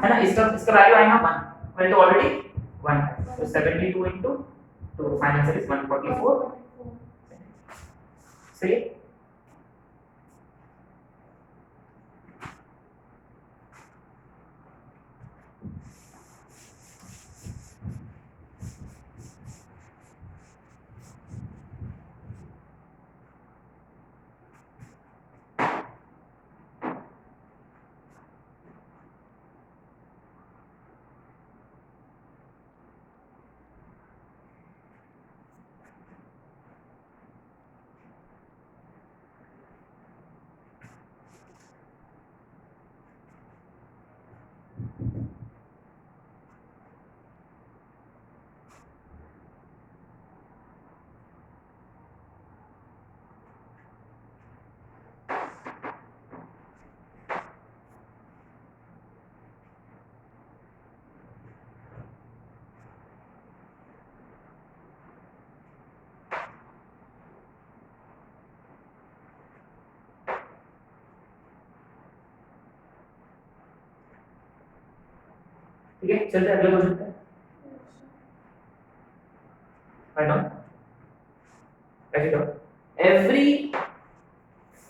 है ना, इसका वैल्यू आएगा 1, वेल तो ऑलरेडी 1 है, तो 72 into 2 फाइनल आंसर इज 144. सही है. ठीक है, चलते हैं अगले क्वेश्चन पे. Write down, write down. Every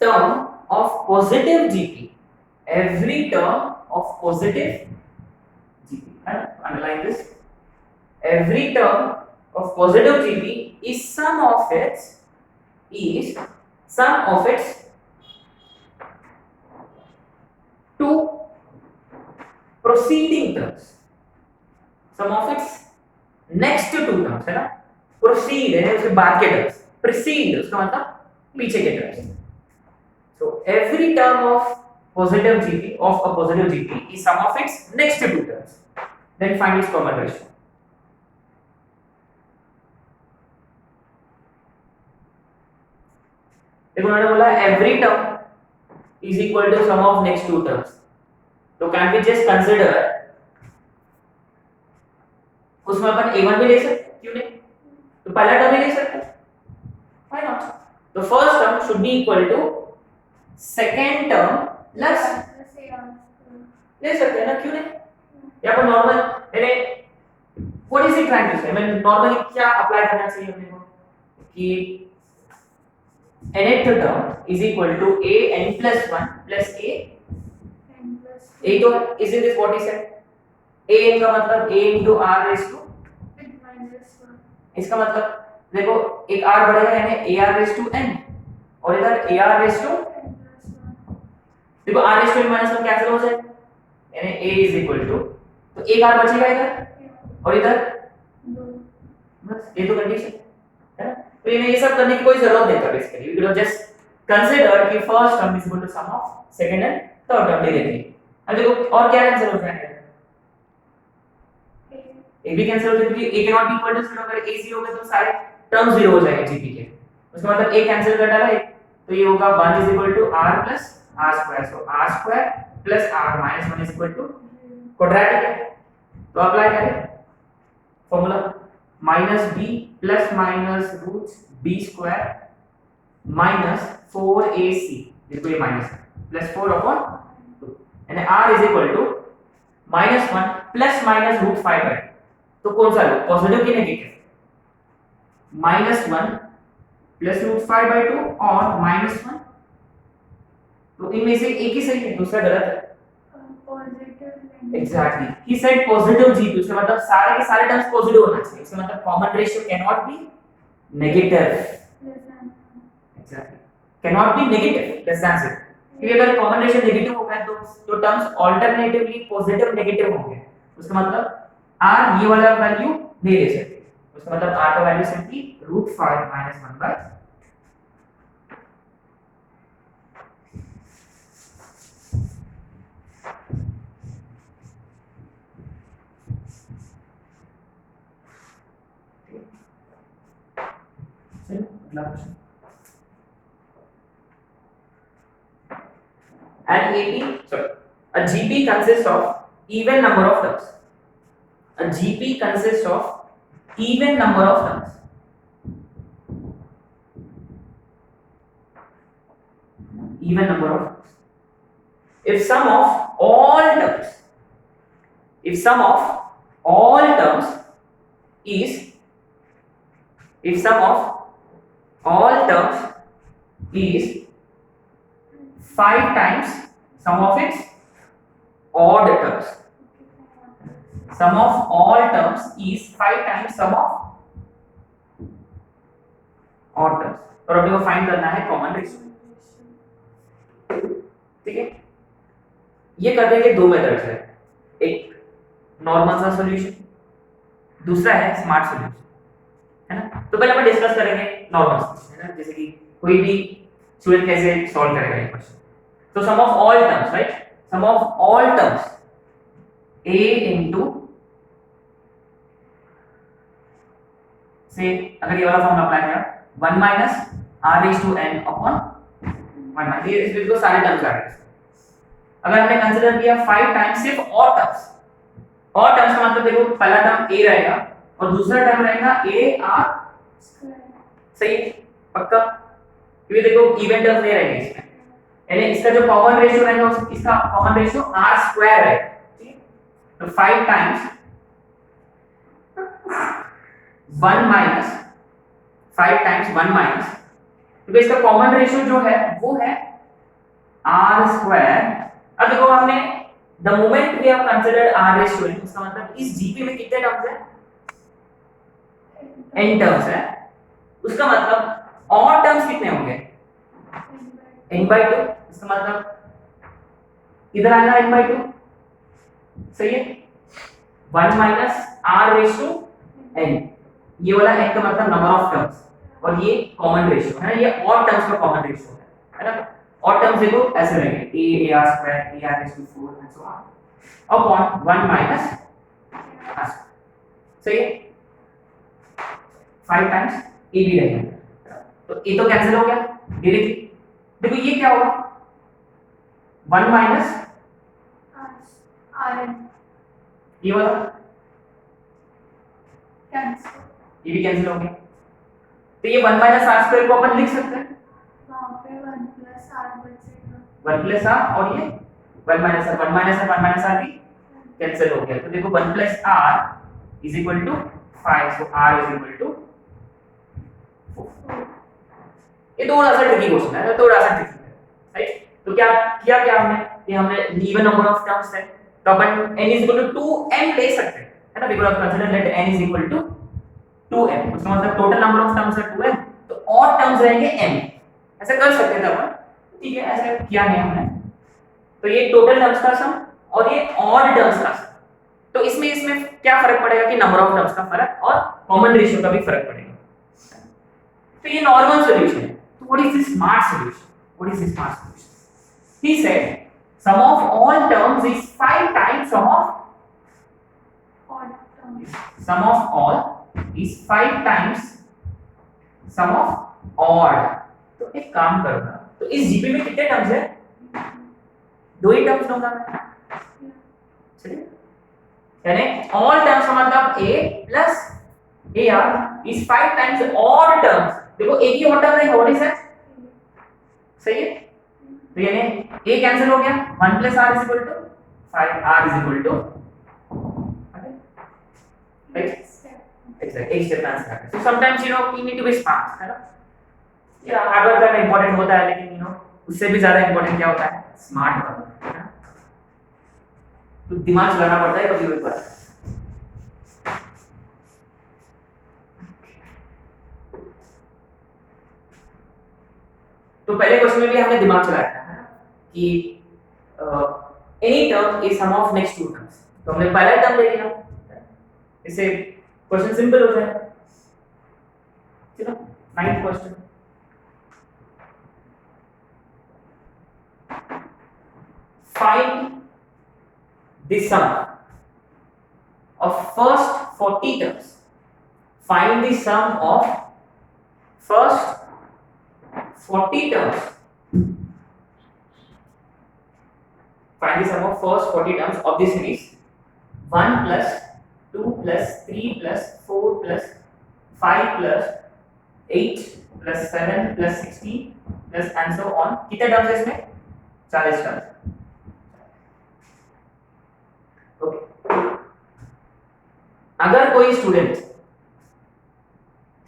term of positive GP, every term of positive GP, underline this, every term of positive GP is sum of its two preceding terms, sum of its next two terms, है ना. proceed है उसके बाद के terms, precede उसका मतलब पीछे के terms. So every term of positive GP is sum of its next two terms. Then find its common ratio. देखो मैंने बोला every term is equal to sum of next two terms. तो can we just consider उसमें अपन a1 भी ले सकते, क्यों नहीं? तो पहला टर्म भी ले सकते, why not? तो first term should be equal to second term plus ले सकते हैं ना, क्यों नहीं? यहाँ पर नॉर्मल यानी what is it trying to say, मैं नॉर्मली क्या अप्लाई करना चाहिए अपने को कि nth term is equal to a n plus 1 plus a तो isn't this what he said, a n का मतलब a into r raised to, इसका मतलब देखो एक r बढ़ेगा यानी a r raised to n और इधर a r raised to, देखो r raised to n minus 1 cancel हो जाएगा यानी a is equal to, तो एक r बचेगा इधर और इधर बस, ये तो कंडीशन है ना. तो ये सब करने की कोई जरूरत नहीं था basically, we can just consider कि first term is equal to sum of second and third term directly. अब देखो और क्या कैंसिल हो जाएगा, ए भी कैंसिल हो जाएगा क्योंकि a can not be equal to 0, अगर a 0 होगा तो सारे टर्म 0 हो जाएंगे जीपी के, उसका मतलब a कैंसिल कर डाला एक, तो ये होगा 1 is equal to r plus r square, so r square plus r minus 1 is equal to quadratic है. तो अप्लाई करें formula minus b plus minus root b square minus 4ac, देखो ये माइनस प्लस 4 अपॉन 2 यानी r is equal to minus 1 plus minus root 5 है. तो कौन सा लो, पॉजिटिव की नेगेटिव, माइनस 1 प्लस रूट 5/2 और माइनस 1, तो इनमें से एक ही सही है, दूसरा गलत है. Exactly he said positive GP, उसका मतलब सारे के सारे टर्म्स पॉजिटिव होना चाहिए, इसका मतलब common ratio can not B negative. Exactly can not B negative, that's answer. क्योंकि अगर कॉमन रेशियो नेगेटिव होगा तो टर्म्स अल्टरनेटिवली पॉजिटिव नेगेटिव होंगे, उसका मतलब r ये वाला वैल्यू नहीं ले सकते, उसका मतलब r का value simply √5 - 1/, and a GP consists of even number of terms. A GP consists of even number of terms. Even number of terms. If sum of all terms if sum of all terms is 5 times sum of its odd terms. Sum of all terms is 5 times sum of odd terms. और अपने को find करना है common ratio. ठीक है, ये करने के दो मेथड्स है, एक नॉर्मल सा सॉल्यूशन, दूसरा है स्मार्ट सॉल्यूशन, है ना. तो पहले हम डिस्कस करेंगे नॉर्मल सॉल्यूशन, है ना, जैसे कि कोई भी स्टूडेंट कैसे सॉल्व करेगा ये क्वेश्चन. तो sum of all terms, right, sum of all terms a into, से अगर ये वाला फॉर्मूला अप्लाई किया 1 minus r raised to n upon 1 minus, ये इसको सारे टर्म्स आ रहे हैं. अगर हमने कंसीडर किया 5 टाइम्स सिर्फ ऑड टर्म्स, ऑड टर्म्स का मतलब देखो पहला टर्म a रहेगा और दूसरा टर्म रहेगा a r स्क्वायर. सही, पक्का, क्योंकि देखो इवन टर्म नहीं रहेंगे इसमें, यानी इसका जो कॉमन रेशियो रहेगा इसका कॉमन रेशियो r स्क्वायर है. ठीक है, तो 5 टाइम्स 1 minus 5 times 1 minus, तो इसका कॉमन रेशियो जो है वो है r स्क्वायर. अब देखो हमने the moment we have considered r ratio, इसका मतलब इस जीपी में कितने टर्म्स है, n टर्म्स है. उसका मतलब और टर्म्स कितने होंगे, n/2. इसका मतलब इधर आना n/2. सही है, 1 minus r raised to n, ये वाला n का मतलब नंबर ऑफ टर्म्स, और ये कॉमन रेशियो है, ये और टर्म्स का कॉमन रेशियो है ना. और टर्म्स देखो ऐसे रहेंगे a r square a r raised to 4 and so on upon 1 minus r. सही है, 5 टाइम्स a भी रहेगा, तो a तो कैंसिल हो गया डायरेक्टली. देखो ये क्या होगा 1 minus r n, ये वाला कैंसिल, ये भी कैंसिल हो गया. तो ये 1 minus r स्क्वायर को अपन लिख सकते हैं, वहां पे 1 plus r बचेगा, 1 plus r, और ये 1 minus r भी कैंसिल हो गया. तो देखो 1 plus r is equal to 5, so r is equal to 4. ये थोड़ा सा ट्रिकी क्वेश्चन है, थोड़ा सा ट्रिकी है, राइट. तो क्या किया हमने, ये हमने इवन नंबर ऑफ टर्म्स है, तो अपन n is equal to 2m ले सकते हैं, है ना, because consider let n is equal to 2m. उसका मतलब टोटल नंबर ऑफ टर्म्स है 2m, तो ऑड टर्म्स रहेंगे m. ऐसे कर सकते थे अपन, ठीक है, ऐसे किया है हमने. तो ये टोटल टर्म्स का सम और ये ऑड टर्म्स का सम. तो इसमें क्या फर्क पड़ेगा कि नंबर ऑफ टर्म्स का फर्क और कॉमन रेशियो का भी फर्क पड़ेगा. तो ये नॉर्मल सॉल्यूशन है. तो what is the smart solution? He said sum of all terms is 5 times sum of odd terms. Sum of all is 5 times sum of odd. तो एक काम करना, तो इस जीपी में कितने टर्म्स है, 2 ही टर्म्स लूंगा मैं. चलिए, यानी all terms का मतलब a plus ar is 5 times odd terms. देखो एक ही ऑड टर्म है, व्हाट इज दैट, सही है. तो यानी a कैंसिल हो गया, 1 plus r is equal to 5, r is equal to, right, exactly, एक स्टेप आंसर है. So sometimes you need to be smart, है ना. या हार्ड वर्क करना इंपॉर्टेंट होता है, लेकिन उससे भी ज्यादा इंपॉर्टेंट क्या होता है, स्मार्ट वर्क, है ना. तो दिमाग चलाना पड़ता है कभी भी पर. तो पहले क्वेश्चन में भी हमने दिमाग चलाया था, है ना, कि any term is sum of next two terms. तो हमने पहला टर्म ले लिया, इससे क्वेश्चन सिंपल हो जाएगा. चलो, 9th question. Find the sum of first 40 terms. Find the sum of first 40 terms. Find the sum of first 40 terms of this series 1 plus 2 plus 3 plus 4 plus 5 plus 8 plus 7 plus 16 plus and so on. कितने terms है इसमें, 40 terms. Okay. अगर कोई student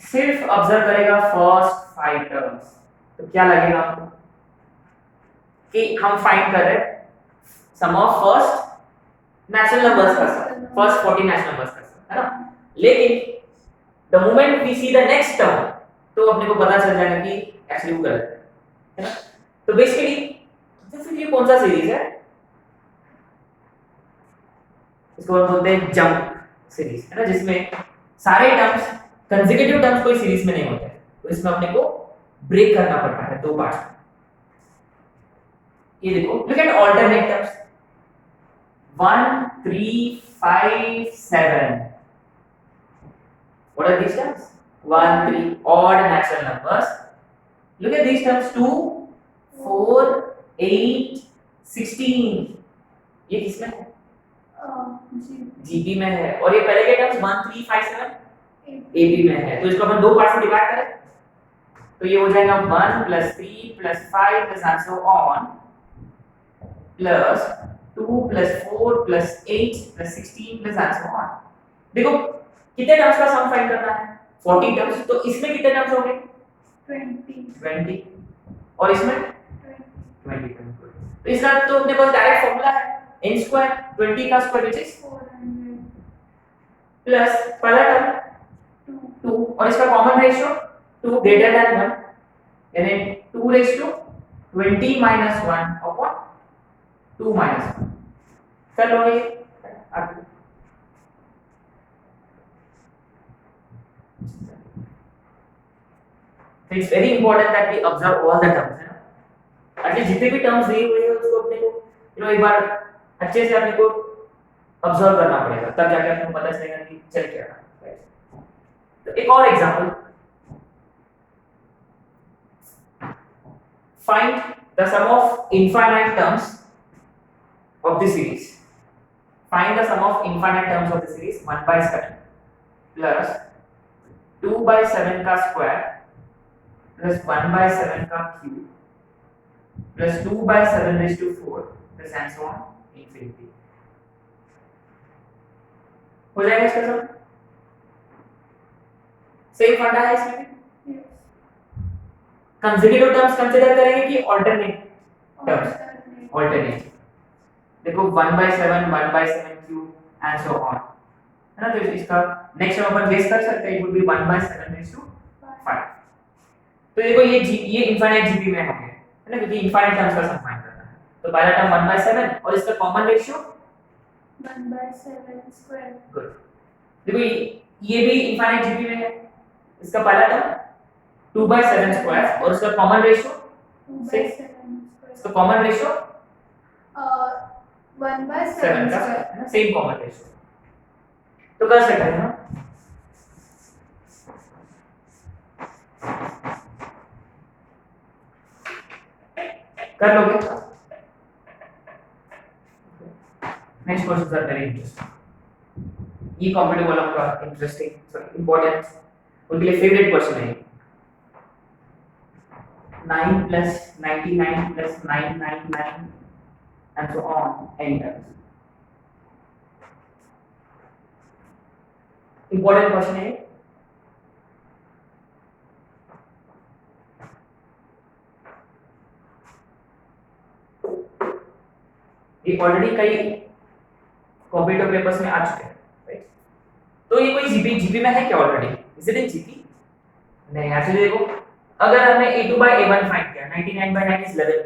सिर्फ observe करेगा first 5 terms तो क्या लगेगा आपको कि हम फाइंड कर रहे हैं सम ऑफ फर्स्ट नेचुरल नंबर्स का सम, फर्स्ट 40 नेचुरल नंबर्स का सम, है ना? लेकिन the moment we see the next term तो अपने को पता चल जाएगा कि एक्चुअली वो गलत है ना? तो बेसिकली तो फिर ये कौन सा सीरीज है? इसको हम बोलते हैं जंप सीरीज, है ना, जिसमें सारे टर्म्स कंसेक्यूटिव टर्म्स कोई सीरीज में नहीं होते, तो इसमें अपने को ब्रेक करना पड़ता है दो पार्ट में। ये देखो, look at alternate terms 1 3 5 7। What are these terms? 1 3 odd natural numbers. Look at these terms 2 4 8 16। ये किसमें है? जीपी में है। और ये पहले के टर्म्स 1 3 5 7 एपी में है। तो इसको अपन दो पार्ट में डिवाइड करें तो ये हो जाएगा 1 + 3 + 5 + and so on plus 2 + 4 + 8 + 16 + and so on। देखो कितने टर्म्स का सम फाइंड करना है? 40 टर्म्स। तो इसमें कितने टर्म्स होंगे? 20 और इसमें 20। तो इसका तो अपने पास डायरेक्ट फार्मूला है n² 20 का स्क्वायर विच इज 400 प्लस पहला टर्म 2 और इसका कॉमन रेशियो 2 greater than 1 यानी 2⁻20 - 1 अपॉन 2 - 1 कर लोगे आगे। So it's very important that we observe all the terms, है ना? एटलीस्ट जितने भी टर्म्स दिए हुए हैं उसको अपने को एक बार अच्छे से अपने को ऑब्जर्व करना पड़ेगा, तब जाके अपने को पता चलेगा कि चल क्या रहा है। तो एक और example, find the sum of infinite terms of the series. Find the sum of infinite terms of the series 1/7 plus 2/7 का स्क्वायर प्लस 1/7 का cube plus 2/7⁴ plus and so on infinity. हो जाएगा इसका सब? सेम फंडा है इसमें भी। Consecutive terms consider करेंगे कि अल्टरनेट टर्म्स? अल्टरनेट। देखो 1/7 1/7 क्यूब एंड सो ऑन, है ना? तो इसका नेक्स्ट हम अपन गेस कर सकते हैं, इट वुड बी 1/7⁵5। तो देखो ये इनफाइनाइट जीपी में होंगे, है ना, क्योंकि इनफाइनाइट टर्म्स का सम फाइंड करना है। तो पहला टर्म 1/7 और इसका कॉमन रेशियो 1/7²। गुड। देखो ये भी इनफाइनाइट जीपी में है, इसका पहला टर्म 2/7² और इसका कॉमन रेशियो 6। इसका कॉमन रेशियो 1/7 का है ना, सेम कॉमन रेशियो। तो कर सकते हैं ना? कर लोगे? Next question are very interesting. ये कॉम्पिटिटिव वालों का इंटरेस्टिंग सॉरी इंपॉर्टेंट उनके लिए फेवरेट क्वेश्चन है। 9 + 99 + 999 and so on n terms। Important question है। ये ऑलरेडी कई कॉम्पिटिटिव पेपर्स में आ चुके हैं, राइट? तो ये कोई जीपी में है क्या already? Is it in GP? नहीं। एक्चुअली देखो, अगर हमने a2/a1 फाइंड किया, 99/9 इज 11,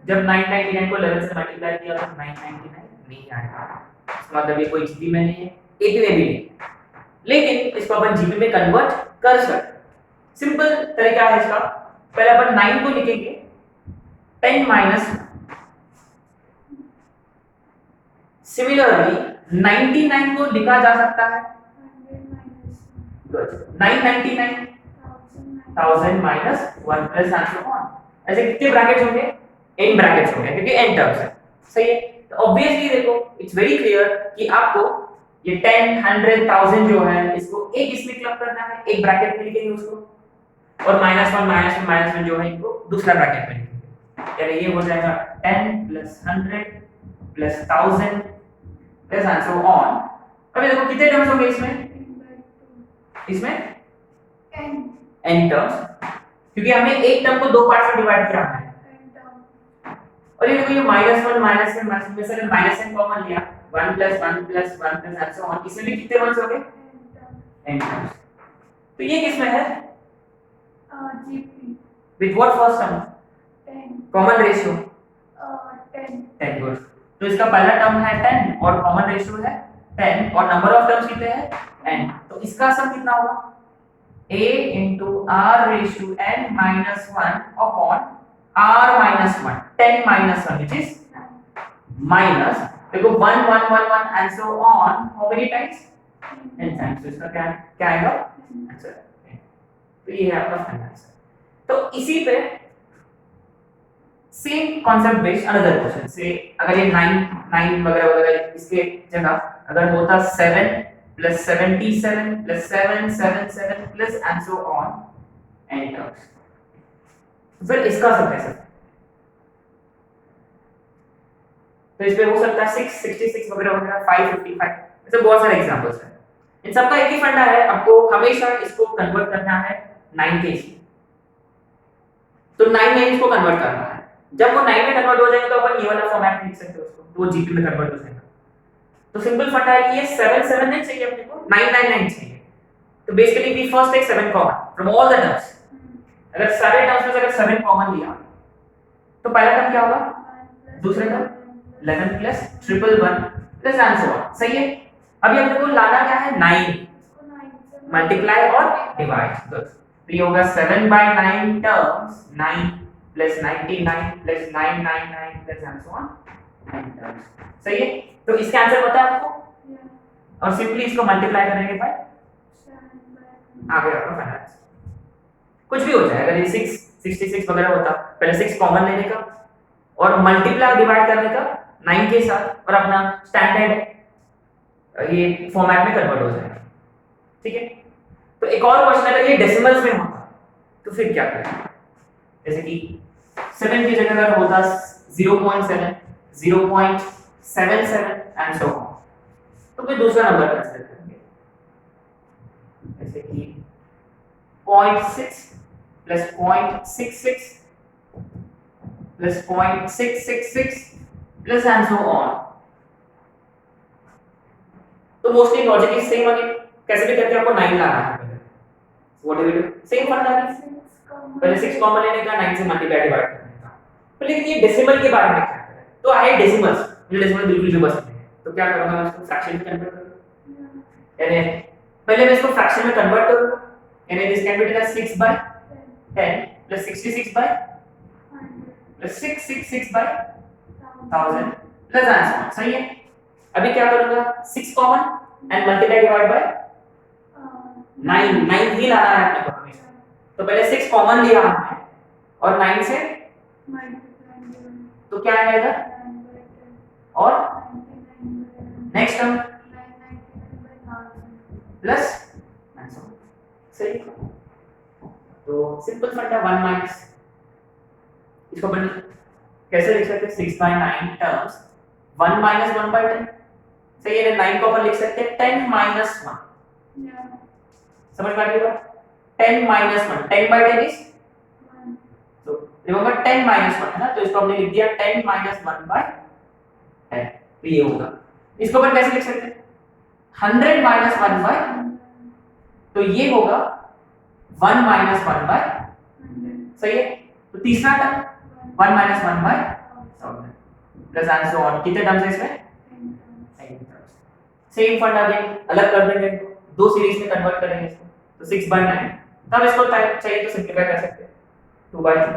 जब 999 को 11 से मल्टीप्लाई किया तो 999 नहीं आएगा। इसका मतलब ये कोई जीपी में नहीं है, एपी में भी नहीं, लेकिन इसको अपन जीपी में कन्वर्ट कर सकते। सिंपल तरीका है इसका। पहले अपन 9 को लिखेंगे 10 - 1। सिमिलरली 99 को लिखा जा सकता है 999 1000 - 1 प्लस एंड सो ऑन। ऐसे कितने ब्रैकेट्स होंगे? n ब्रैकेट्स होंगे, क्योंकि n टर्म्स है, सही है? तो ऑब्वियसली देखो इट्स वेरी क्लियर कि आपको ये 10 100 1000 जो है इसको एक इसमें क्लब करना है, एक ब्रैकेट में लिखेंगे उसको, और -1 -1 जो है इनको दूसरा ब्रैकेट में लिखेंगे। यानी ये हो जाएगा 10 + 100 + 1000 प्लस एंड सो ऑन। अब देखो कितने टर्म्स होंगे इसमें? इसमें n n टर्म्स, क्योंकि हमने एक टर्म को दो पार्ट्स में डिवाइड किया है। और ये देखो ये -1 -1 में से -n कॉमन लिया, 1 + 1 + 1 + एंड सो ऑन, इसमें भी कितने वंस हो गए? n terms. तो ये किसमें है? GP with what first term? 10 common ratio 10 10 good. तो इसका पहला टर्म है 10 और कॉमन रेशियो है 10 और नंबर ऑफ टर्म्स कितने हैं? n। तो इसका सम कितना होगा? a into r raised to n minus 1 upon r minus 1, 10 minus 1, which is minus, देखो 1 1 1 1 and so on, how many times? n times। तो इसका क्या क्या आएगा आंसर? तो ये है आपका फाइनल आंसर। तो इसी पे same concept based another question से, अगर ये 9 9 वगैरह वगैरह इसके जगह अगर होता 7 plus 77 plus 777 plus and so on n terms, फिर इसका सब कैसे? तो इस पे हो सकता है 666 वगैरह वगैरह 555, ऐसे बहुत सारे एग्जांपल्स हैं। इन सबका एक ही फंडा है, आपको हमेशा इसको कन्वर्ट करना है 9 के जी। तो 9 में इसको कन्वर्ट करना है, जब वो 9 में कन्वर्ट हो जाएगा तो अपन ये वाला फॉर्मेट में लिख सकते हैं उसको, तो वो जीपी में कन्वर्ट हो जाएगा। तो सिंपल फंडा है कि ये 7 7 नहीं चाहिए अपने को, 9 9 9 चाहिए। तो basically we first take 7 common from all the terms. अगर सारे टर्म्स में से अगर 7 कॉमन लिया तो पहला टर्म क्या होगा? दूसरा term 11 plus 111 plus and so on. सही है। अभी अपने को लाना क्या है? 9 मल्टीप्लाई और डिवाइड। तो ये होगा 7/9 terms, 9 plus 99 plus 999 plus and so on 9 terms. सही है। तो इसका आंसर पता है आपको? और सिंपली इसको मल्टीप्लाई करेंगे बाय आ गया आपका फाइनल आंसर। कुछ भी होता है, अगर ये 66 वगैरह होता, पहले 6 कॉमन लेने का और मल्टीप्लाई डिवाइड करने का 9 के साथ और अपना स्टैंडर्ड ये फॉर्मेट में कन्वर्ट हो जाएगा। ठीक है। तो एक और क्वेश्चन अगर ये डेसिमल्स में होता तो फिर क्या करें? जैसे कि 7 की जगह अगर होता 0.7 0.77 एंड सो ऑन, तो कोई दूसरा नंबर कंसीडर करेंगे, जैसे कि 0.6 plus 0.66 plus 0.666 plus and so on. तो mostly logic is same again, कैसे भी करके आपको 9 लाना है। What do we do? Same funda है, पहले 6 कॉमन लेने का, 9 से मल्टीप्लाई डिवाइड करने का। तो लेकिन ये डेसिमल के बारे में क्या करें? तो आए डेसिमल्स, मुझे डेसिमल बिल्कुल भी पसंद नहीं है, तो क्या करूंगा मैं इसको फ्रैक्शन में कन्वर्ट करूंगा। यानी पहले मैं इसको फ्रैक्शन में कन्वर्ट करूंगा, यानी this can be written 6/10 plus 66/100 plus 666/1000 plus answer. सही है। अभी क्या करूंगा? 6 common and multiply divide by 9 ही लाना है अपने को हमेशा। तो पहले 6 कॉमन लिया हमने और 9 से तो क्या आएगा? और नेक्स्ट टर्म प्लस आंसर। सही। तो सिंपल फंडा 1 माइनस, इसको अपन कैसे लिख सकते हैं? 6/9 टर्म्स 1 माइनस 1/10। सही है। 9 को अपन लिख सकते हैं 10 माइनस 1। समझ में आ गई बात? 10 माइनस 1, 10/10 इज 1। तो रिमेंबर 10 माइनस 1 है ना, तो इसको हमने लिख दिया 10 माइनस 1/10। तो ये होगा। इसको अपन कैसे लिख सकते हैं? 100 माइनस 1/, तो ये होगा 1 माइनस 1/100। सही है। तो तीसरा term 1 minus 1/1000 plus and so on. कितने टर्म्स है इसमें? 10 टर्म्स। सेम फंडा अगेन अलग कर देंगे, दो सीरीज में कन्वर्ट करेंगे इसको, तो 6/9। तब इसको चाहिए तो सिंपलीफाई कर सकते हैं 2/3।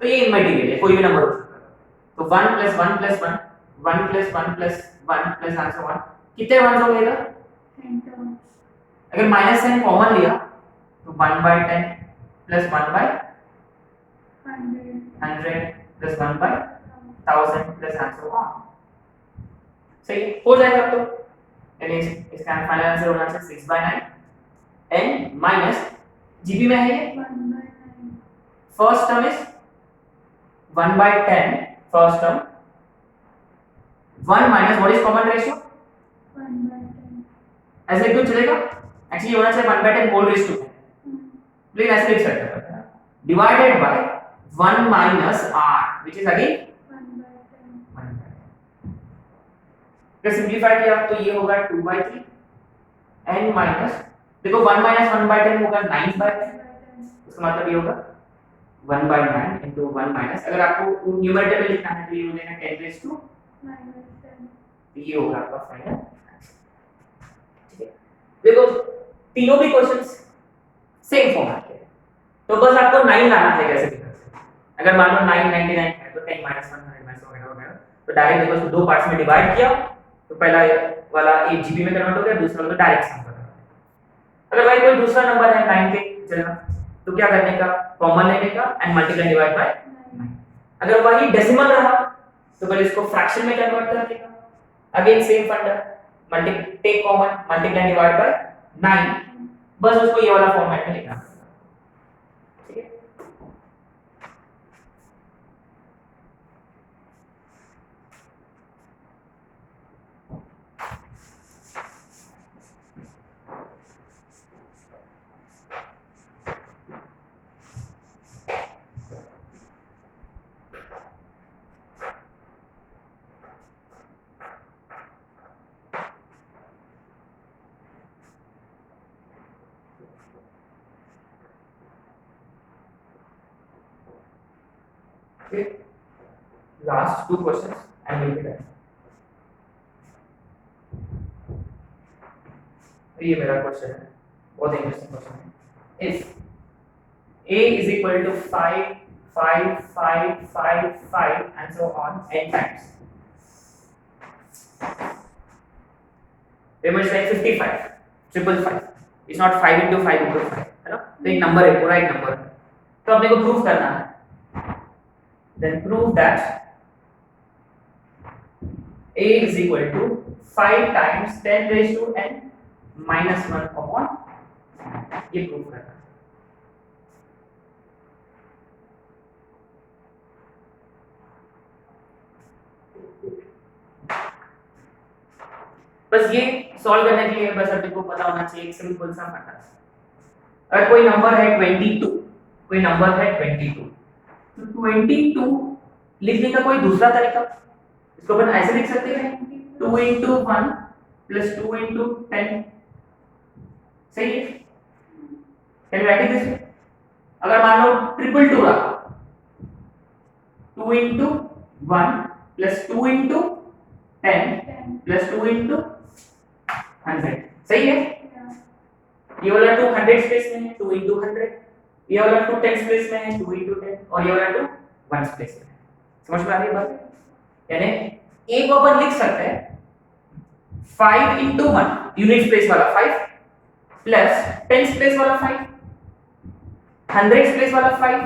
तो ये इनमल्टीपल है, कोई भी नंबर हो सकता है। तो 1 plus 1 plus 1 1 plus 1 plus 1 plus and so on. कितने वंस हो गए इधर? 10 टर्म्स। अगर माइनस साइन कॉमन लिया तो 1/10 plus 1/100 plus 1/1000 plus and so on. सही है। हो जाएगा अब तो। यानी इसका फाइनल आंसर होना चाहिए 6/9 n माइनस जीपी में है ये 1/9। First term is 1/10 first term 1 minus what is common ratio 1/10। ऐसे क्यों चलेगा? एक्चुअली होना चाहिए 1/10 होल रेज टू 10, लेकिन ऐसे लिख सकते हैं divided by 1 minus r which is again 1/10। अगर सिंपलीफाई किया तो ये होगा 2/3 n माइनस, देखो 1 माइनस 1/10 होगा 9/10, इसका मतलब ये होगा 1/9 into 1 माइनस, अगर आपको न्यूमरेटर में लिखना है तो ये हो जाएगा 10 raised to -10, तो ये होगा आपका फाइनल आंसर। ठीक है, देखो तीनों भी क्वेश्चंस सेम फॉर्मेट के हैं, तो बस आपको 9 लाना है कैसे भी करके। अगर मान लो 999 है तो 10 माइनस 100 माइनस वगैरह वगैरह, तो डायरेक्ट देखो इसको दो पार्ट्स में डिवाइड किया, तो पहला वाला 1 जीबी में कन्वर्ट हो गया, दूसरा वाला डायरेक्ट सम कर। अगर भाई कोई दूसरा नंबर है 9 के चलना, तो क्या करने का, कॉमन लेने का एंड मल्टीप्लाई डिवाइड बाय 9। अगर वही डेसिमल रहा तो फिर इसको फ्रैक्शन में कन्वर्ट कर देगा, again same funda, multiply take common multiply divide by 9, बस उसको ये वाला फॉर्मेट में लिखना। ठीक है, okay, last two questions and we'll be done। ये मेरा क्वेश्चन है, बहुत इंटरेस्टिंग क्वेश्चन है। If a is equal to 5 5 5 5 5 and so on n times, remember it's like 55 555, it's not 5 into 5 into 5 है ना, तो एक नंबर है, पूरा एक नंबर है, तो अपने को प्रूव करना है। then prove that a is equal to 5 times 10 raised to n minus 1 upon, ये प्रूव करना है। बस ये सॉल्व करने के लिए बस अपने को पता होना चाहिए एक सिंपल सा फंडा। अगर कोई नंबर है 22, कोई नंबर है 22, तो 22 लिखने का कोई दूसरा तरीका, इसको अपन ऐसे लिख सकते हैं 2 into 1 plus 2 into 10, सही है, can write it this way. अगर मान लो 222 रहा, 2 into 1 plus 2 into 10 plus 2 into 100, सही है। ये वाला 2 100 स्पेस में है, 2 into 100, ये वाला 2 10 स्पेस में है, 2 into 10, और ये वाला 2 1 स्पेस में है। समझ में आ रही है बात? यानी a को अपन लिख सकते हैं 5 into 1 यूनिट स्पेस वाला 5 प्लस 10 स्पेस वाला 5, 100 स्पेस वाला 5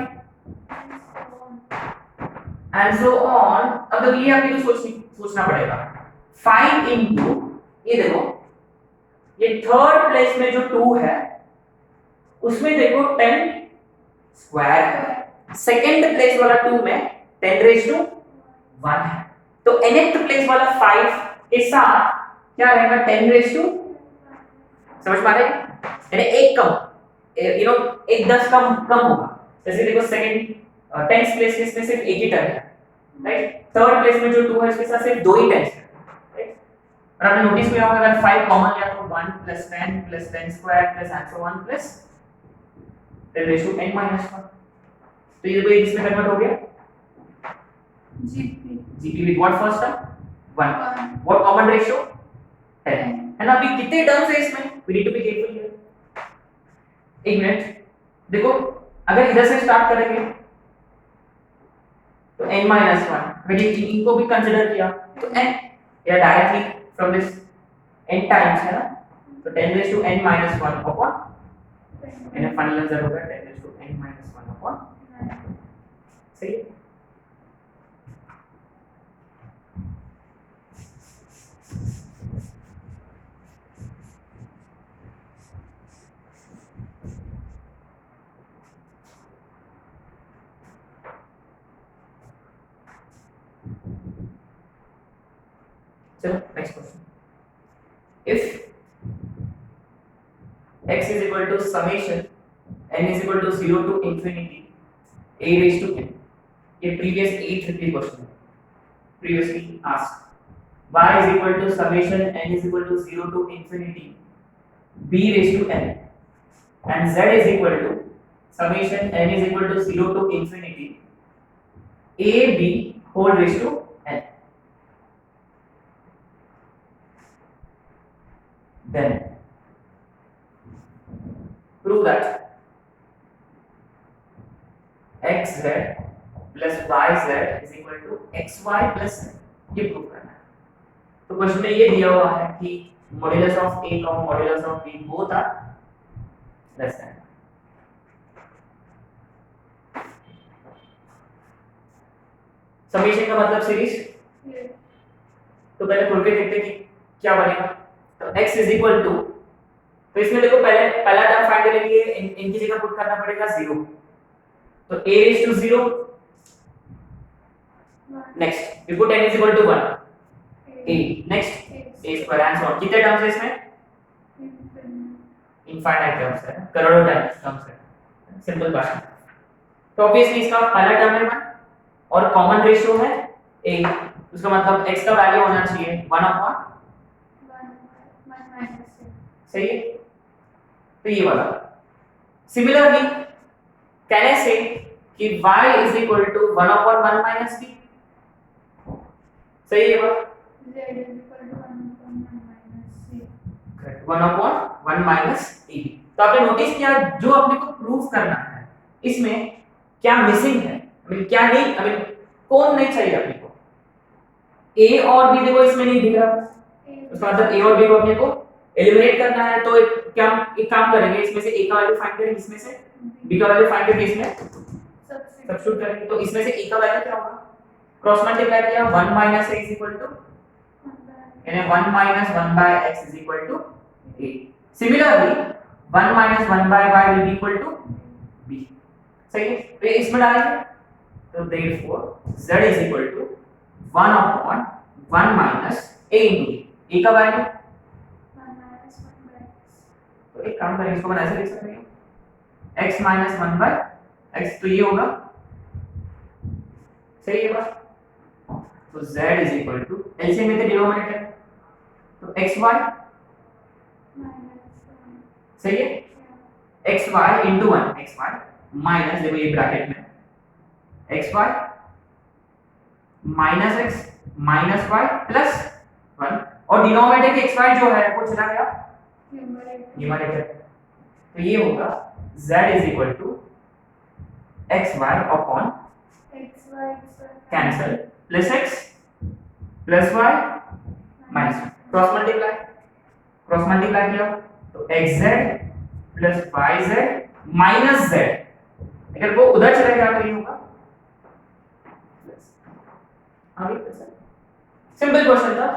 एंड सो ऑन। अब ये आपको सोचना पड़ेगा 5 into, ये देखो ये थर्ड प्लेस में जो 2 है उसमें देखो 10 स्क्वायर है, सेकंड प्लेस वाला 2 में 10 रेज़ टू 1 है, तो nth प्लेस वाला 5 के साथ क्या रहेगा 10 रेज़ टू, समझ पा रहे हैं, यानी एक कम, यू नो एक 10 कम होगा। जैसे देखो सेकंड 10th प्लेस में सिर्फ एक ही टर्म है, राइट, थर्ड प्लेस में जो 2 है उसके साथ सिर्फ 2 ही टर्म्स है, राइट। और आपने नोटिस किया होगा अगर 5 कॉमन लिया तो 1 plus 10 plus 10 square plus and so on plus 10 raised to n minus 1, तो ये देखो इसमें कन्वर्ट हो गया GP with what first term 1, what common ratio 10 है ना। अभी कितने टर्म्स है इसमें, we need to be careful here। एक मिनट देखो, अगर इधर से स्टार्ट करेंगे तो n minus 1, अगर ये इनको भी कंसीडर किया तो n या directly from this n times है ना, तो 10 raised to n minus 1 upon, यानी फाइनल आंसर होगा 10 raised to n minus 1 upon, सही है। चलो next question, if x is equal to summation n is equal to 0 to infinity a raised to n. ये previous 850 question है, previously asked. Y is equal to summation n is equal to 0 to infinity b raised to n, and z is equal to summation n is equal to 0 to infinity a b whole raised to n. Then prove that xz plus yz is equal to xy plus z. ये prove करना है. तो question में ये दिया हुआ है कि मॉड्यूलस ऑफ a का modulus of b both are less than. Summation का मतलब सीरीज. तो पहले खोल के देखते हैं कि क्या बनेगा. तो x इज इक्वल टू, तो इसमें देखो पहला टर्म फाइंड करने के लिए इनकी जगह पुट करना पड़ेगा 0. तो a raised to 0. Next we put n is equal to 1. a next a square and so on. कितने टर्म्स है इसमें? इनफाइनाइट टर्म्स है, करोड़ों टर्म्स है. सिंपल बात है. तो ऑब्वियसली इसका पहला टर्म है 1 और कॉमन रेशियो है a. उसका मतलब x का वैल्यू होना चाहिए 1/1. सही है. तो ये वाला. सिमिलरली कैन आई से कि y is equal to 1/1 minus b. सही है बात. z is equal to 1/1 minus c. Correct. 1/1 minus ab. तो आपने नोटिस किया जो अपने को प्रूफ करना है इसमें क्या मिसिंग है, क्या नहीं, कौन नहीं चाहिए अपने को. a और b देखो इसमें नहीं दिख रहा. उसका मतलब a और b को अपने को एलिमिनेट करना है. तो एक काम करेंगे, इसमें से a का वैल्यू फाइंड करेंगे, इसमें से b का वैल्यू फाइंड करके इसमें सब्स्टिट्यूट करेंगे. तो इसमें से a का वैल्यू क्या होगा? क्रॉस मल्टीप्लाई किया 1 minus a is equal to, यानी 1 minus 1 by x is equal to a. Similarly 1 minus 1 by y will be equal to b. सही है. तो इसमें डालेंगे. तो therefore z is equal to 1/1 minus a into b. a का value 1 minus 1 by x. तो एक काम करें, इसको अपन ऐसे लिख सकते हैं x minus 1 by x. तो ये होगा. सही है बात. तो z is equal to LCM में तो डिनोमिनेटर, तो xy minus 1. सही है. xy into 1 xy माइनस, देखो ये ब्रैकेट में xy minus x minus y plus 1 और डिनोमिनेटर के xy जो है वो चला गया न्यूमरेटर. तो ये होगा z is equal to xy upon xy cancel plus x plus y minus cross multiply किया तो xz plus yz minus z. अगर वो उधर चला गया तो ये होगा प्लस. आगे सिंपल क्वेश्चन था.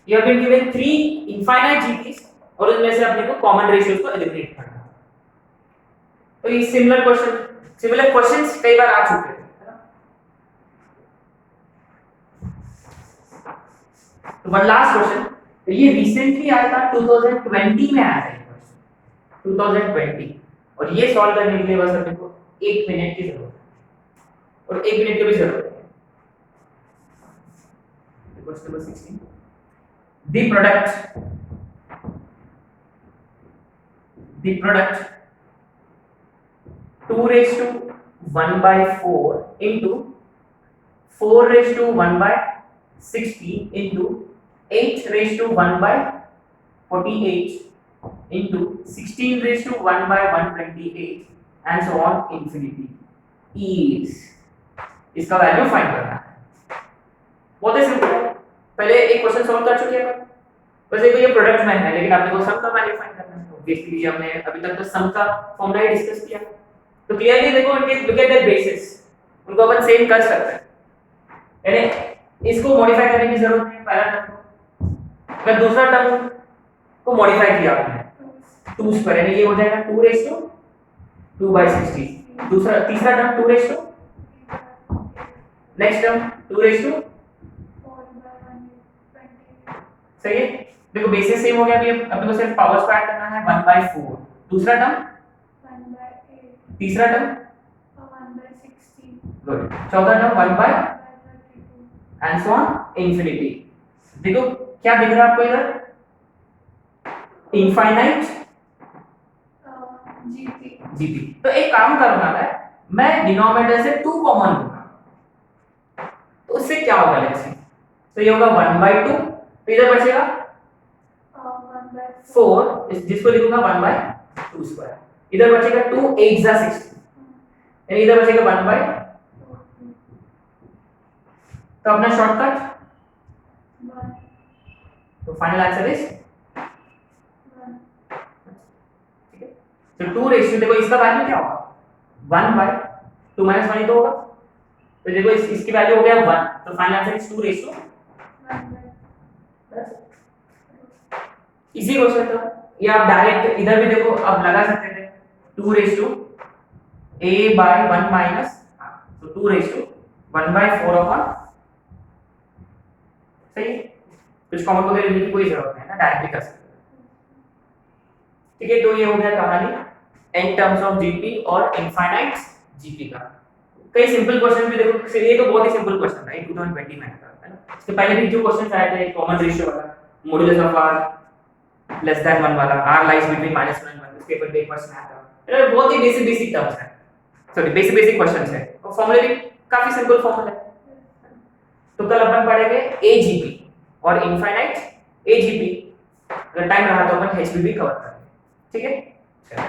You have been given 3 infinite GPs और उनमें से अपने को कॉमन रेशियोज को एलिमिनेट करना. तो ये सिमिलर क्वेश्चंस कई बार आ चुके हैं. तो वन लास्ट क्वेश्चन, तो ये रिसेंटली आया था 2020 में आया था ये क्वेश्चन 2020. और ये सॉल्व करने के लिए बस अपने को 1 मिनट की जरूरत है और 1 मिनट की भी जरूरत है. Question number 16. The product 2 raised to 1 by 4 into 4 raised to 1 by 60 into 8 raised to 1 by 48 into 16 raised to 1 by 128 and so on infinity is. इसका वैल्यू फाइंड करना है. बहुत ही सिंपल है. पहले एक क्वेश्चन सॉल्व कर चुके हैं. बस एक ये प्रोडक्ट में है लेकिन आपने को सम का वैल्यू फाइंड करना है. ऑब्वियसली हमने अभी तक तो सम का फॉर्मूला ही डिस्कस किया. तो क्लियरली देखो इनके लुक एट दैट बेसिस, उनको अपन सेम कर सकते हैं. यानी इसको मॉडिफाई करने की जरूरत नहीं. पहला टर्म मैं दूसरा टर्म को मॉडिफाई किया आपने 2 स्क्वायर, यानी ये हो जाएगा 2 रेज़ टू 2 by 60. दूसरा तीसरा term 2 raise to, next term 2 raise to 4 by 120. सही है. देखो बेसिस सेम हो गया. अभी अपने को सिर्फ पावर स्क्वायर करना है 1 by 4. दूसरा टर्म 1/8, तीसरा टर्म 1/16, गुड चौथा term 1 by 1/32, and so on infinity. देखो क्या दिख रहा है आपको इधर इनफाइनाइट जीपी। तो एक काम करूंगा मैं डिनोमिनेटर से 2 कॉमन लूंगा तो उससे क्या होगा लेट्स सी। तो ये होगा 1/2 तो इधर बचेगा 4 जिसको लिखूंगा 1/2 स्क्वायर। इधर बचेगा 2 8 जा 16 यानी इधर बचेगा 1/2। तो अपना शॉर्टकट तो फाइनल आंसर इज ठीक है। तो 2 रेशियो देखो इसका वैल्यू क्या होगा 1/2 माइनस 1 ही तो होगा। तो देखो इसकी वैल्यू हो गया 1 तो final answer is 2 ratio easy question था ये। आप डायरेक्ट इधर भी देखो आप लगा सकते थे 2 रेशियो a/1 माइनस तो 2 रेशियो 1/4 अपॉन सही है। कुछ कॉमन वगैरह लेने की कोई जरूरत नहीं है ना डायरेक्ट कर सकते हैं। ठीक है तो ये हो गया कहानी इन टर्म्स ऑफ जीपी और इनफाइनाइट जीपी का। कई सिंपल क्वेश्चन भी देखो ये तो बहुत ही सिंपल क्वेश्चन था 2020 में था है ना। इसके पहले भी जो क्वेश्चंस आए थे कॉमन रेशियो वाला modulus of r less than 1 वाला r लाइज बिटवीन -1 and 1 उसके ऊपर भी एक क्वेश्चन आया था। ये बहुत ही बेसिक टर्म्स है सॉरी बेसिक क्वेश्चंस है और फॉर्मूले भी काफी सिंपल फॉर्मूला है। तो कल अपन पढ़ेंगे एजीपी और इनफाइनाइट एजीपी अगर टाइम रहा तो अपन एचपी भी कवर करेंगे ठीक है चलो।